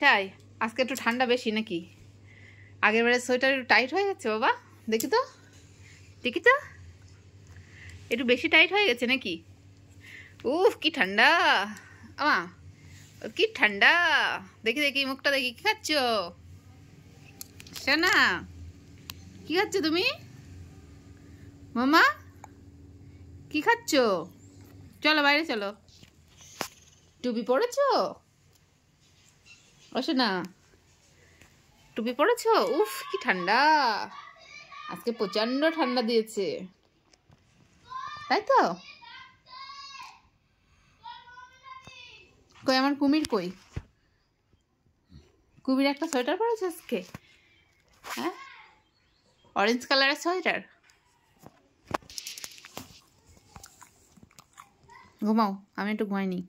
তাই আজকে একটু ঠান্ডা বেশি নাকি? আগের বারে সোয়েটার একটু টাইট হয়ে গেছে বাবা, দেখি তো একটু বেশি টাইট হয়ে গেছে নাকি? উফ কি ঠান্ডা আমা, কি ঠান্ডা। দেখি দেখি মুখটা দেখি, কি খাচ্ছ সোনা? কি খাচ্ছ তুমি মামা? কি খাচ্ছ? চলো বাইরে চলো। টুপি পরেছো সোনা? টুপি পরেছো? উফ কি ঠান্ডা, আজকে প্রচন্ড ঠান্ডা দিয়েছে, তাই তো? কই আমার কুমির কই? কুমির একটা সোয়েটার পরেছে আজকে, হ্যাঁ অরেঞ্জ কালারের সোয়েটার। ঘুমাও, আমি একটু ঘুমাইনি।